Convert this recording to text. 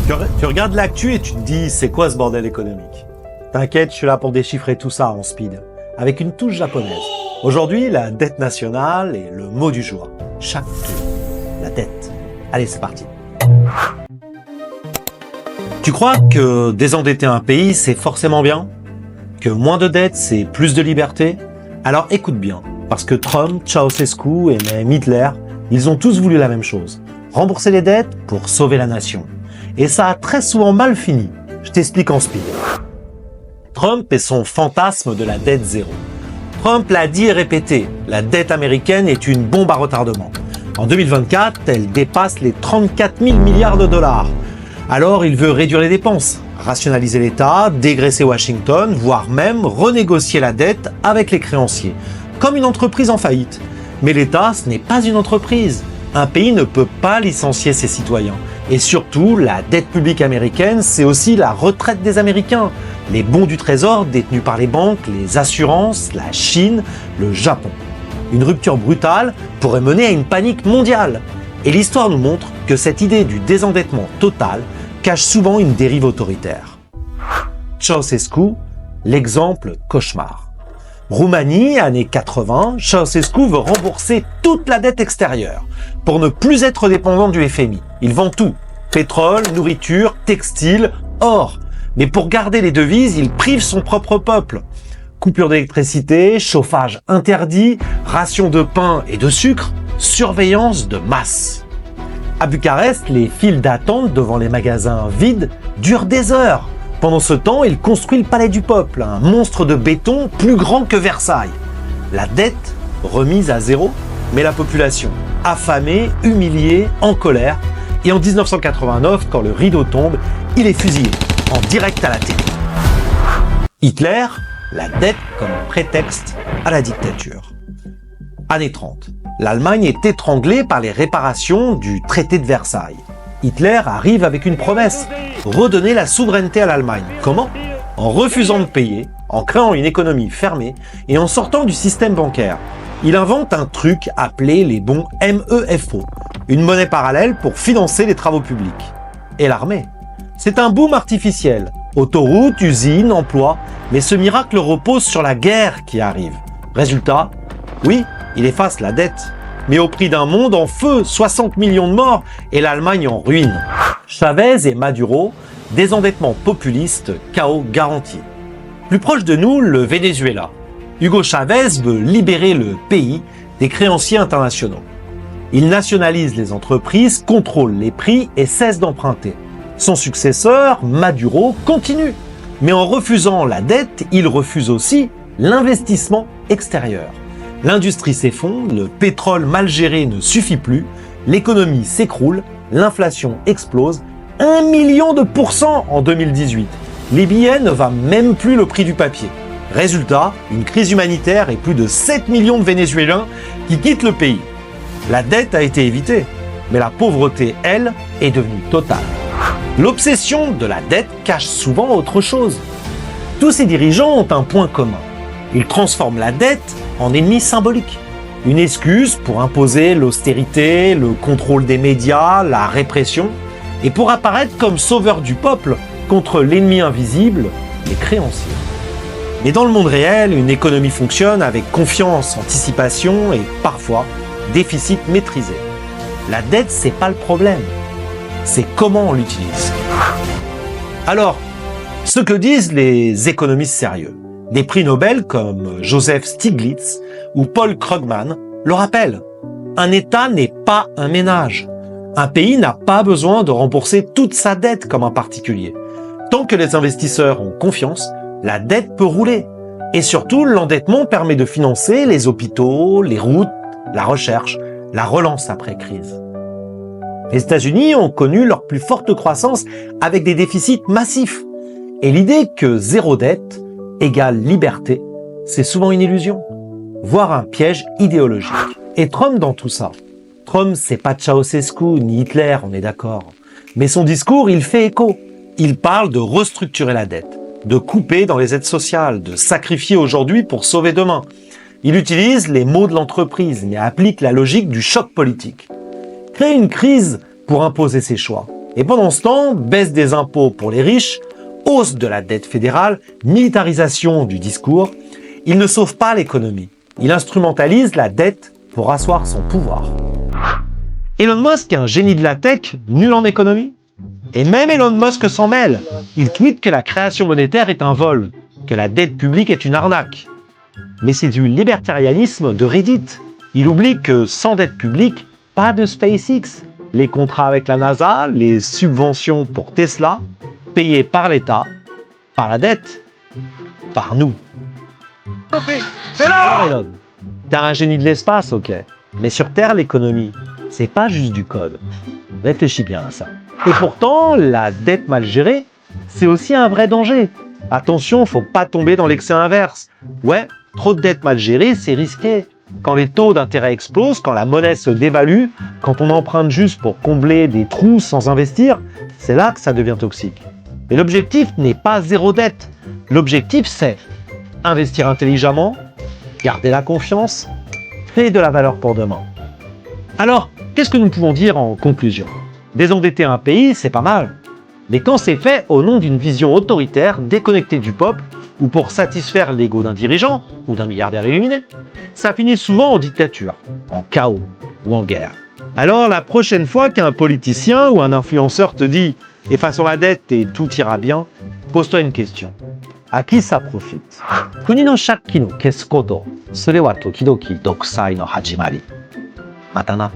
Tu regardes l'actu et tu te dis, c'est quoi ce bordel économique? T'inquiète, je suis là pour déchiffrer tout ça en speed, avec une touche japonaise. Aujourd'hui, la dette nationale est le mot du jour. Chaque tour, la dette. Allez, c'est parti. Tu crois que désendetter un pays, c'est forcément bien? Que moins de dettes, c'est plus de liberté? Alors écoute bien, parce que Trump, Ceausescu et même Hitler, ils ont tous voulu la même chose. Rembourser les dettes pour sauver la nation. Et ça a très souvent mal fini. Je t'explique en speed. Trump et son fantasme de la dette zéro. Trump l'a dit et répété, la dette américaine est une bombe à retardement. En 2024, elle dépasse les 34 000 milliards de dollars. Alors il veut réduire les dépenses, rationaliser l'État, dégraisser Washington, voire même renégocier la dette avec les créanciers, comme une entreprise en faillite. Mais l'État, ce n'est pas une entreprise. Un pays ne peut pas licencier ses citoyens. Et surtout, la dette publique américaine, c'est aussi la retraite des Américains. Les bons du trésor détenus par les banques, les assurances, la Chine, le Japon. Une rupture brutale pourrait mener à une panique mondiale. Et l'histoire nous montre que cette idée du désendettement total cache souvent une dérive autoritaire. Ceausescu, l'exemple cauchemar. Roumanie, années 80, Ceausescu veut rembourser toute la dette extérieure pour ne plus être dépendant du FMI. Il vend tout, pétrole, nourriture, textile, or. Mais pour garder les devises, il prive son propre peuple. Coupure d'électricité, chauffage interdit, ration de pain et de sucre, surveillance de masse. À Bucarest, les files d'attente devant les magasins vides durent des heures. Pendant ce temps, il construit le Palais du Peuple, un monstre de béton plus grand que Versailles. La dette remise à zéro, mais la population affamée, humiliée, en colère. Et en 1989, quand le rideau tombe, il est fusillé, en direct à la télé. Hitler, la dette comme prétexte à la dictature. Années 30, l'Allemagne est étranglée par les réparations du traité de Versailles. Hitler arrive avec une promesse, redonner la souveraineté à l'Allemagne. Comment? En refusant de payer, en créant une économie fermée et en sortant du système bancaire. Il invente un truc appelé les bons MEFO, une monnaie parallèle pour financer les travaux publics. Et l'armée? C'est un boom artificiel. Autoroutes, usines, emplois, mais ce miracle repose sur la guerre qui arrive. Résultat, oui, il efface la dette, mais au prix d'un monde en feu, 60 millions de morts et l'Allemagne en ruine. Chavez et Maduro, désendettement populiste, chaos garanti. Plus proche de nous, le Venezuela. Hugo Chavez veut libérer le pays des créanciers internationaux. Il nationalise les entreprises, contrôle les prix et cesse d'emprunter. Son successeur, Maduro, continue. Mais en refusant la dette, il refuse aussi l'investissement extérieur. L'industrie s'effondre, le pétrole mal géré ne suffit plus, l'économie s'écroule, l'inflation explose, 1 million de % en 2018. Les billets ne valent même plus le prix du papier. Résultat, une crise humanitaire et plus de 7 millions de Vénézuéliens qui quittent le pays. La dette a été évitée, mais la pauvreté, elle, est devenue totale. L'obsession de la dette cache souvent autre chose. Tous ces dirigeants ont un point commun. Ils transforment la dette en ennemi symbolique. Une excuse pour imposer l'austérité, le contrôle des médias, la répression, et pour apparaître comme sauveur du peuple contre l'ennemi invisible, les créanciers. Mais dans le monde réel, une économie fonctionne avec confiance, anticipation et parfois déficit maîtrisé. La dette, c'est pas le problème, c'est comment on l'utilise. Alors, ce que disent les économistes sérieux, des prix Nobel comme Joseph Stiglitz ou Paul Krugman le rappellent. Un État n'est pas un ménage. Un pays n'a pas besoin de rembourser toute sa dette comme un particulier. Tant que les investisseurs ont confiance, la dette peut rouler. Et surtout, l'endettement permet de financer les hôpitaux, les routes, la recherche, la relance après crise. Les États-Unis ont connu leur plus forte croissance avec des déficits massifs. Et l'idée que zéro dette égale liberté, c'est souvent une illusion, voire un piège idéologique. Et Trump dans tout ça? Trump, c'est pas Ceausescu ni Hitler, on est d'accord. Mais son discours, il fait écho. Il parle de restructurer la dette, de couper dans les aides sociales, de sacrifier aujourd'hui pour sauver demain. Il utilise les mots de l'entreprise, mais applique la logique du choc politique. Créer une crise pour imposer ses choix. Et pendant ce temps, baisse des impôts pour les riches, hausse de la dette fédérale, militarisation du discours, il ne sauve pas l'économie. Il instrumentalise la dette pour asseoir son pouvoir. Elon Musk est un génie de la tech, nul en économie. Et même Elon Musk s'en mêle. Il tweete que la création monétaire est un vol, que la dette publique est une arnaque. Mais c'est du libertarianisme de Reddit. Il oublie que sans dette publique, pas de SpaceX. Les contrats avec la NASA, les subventions pour Tesla, payés par l'État, par la dette, par nous. C'est là, Elon. T'es un génie de l'espace, ok. Mais sur Terre, l'économie, c'est pas juste du code. Réfléchis bien à ça. Et pourtant, la dette mal gérée, c'est aussi un vrai danger. Attention, faut pas tomber dans l'excès inverse. Ouais, trop de dettes mal gérées, c'est risqué. Quand les taux d'intérêt explosent, quand la monnaie se dévalue, quand on emprunte juste pour combler des trous sans investir, c'est là que ça devient toxique. Mais l'objectif n'est pas zéro dette. L'objectif, c'est investir intelligemment, garder la confiance, créer de la valeur pour demain. Alors, qu'est-ce que nous pouvons dire en conclusion? Désendetter un pays, c'est pas mal. Mais quand c'est fait au nom d'une vision autoritaire, déconnectée du peuple, ou pour satisfaire l'ego d'un dirigeant ou d'un milliardaire illuminé, ça finit souvent en dictature, en chaos ou en guerre. Alors la prochaine fois qu'un politicien ou un influenceur te dit « effaçons la dette et tout ira bien », pose-toi une question. À qui ça profite? Kuni no shakki no kesu koto, sure wa tokidoki dokusai no hajimari. Mata na.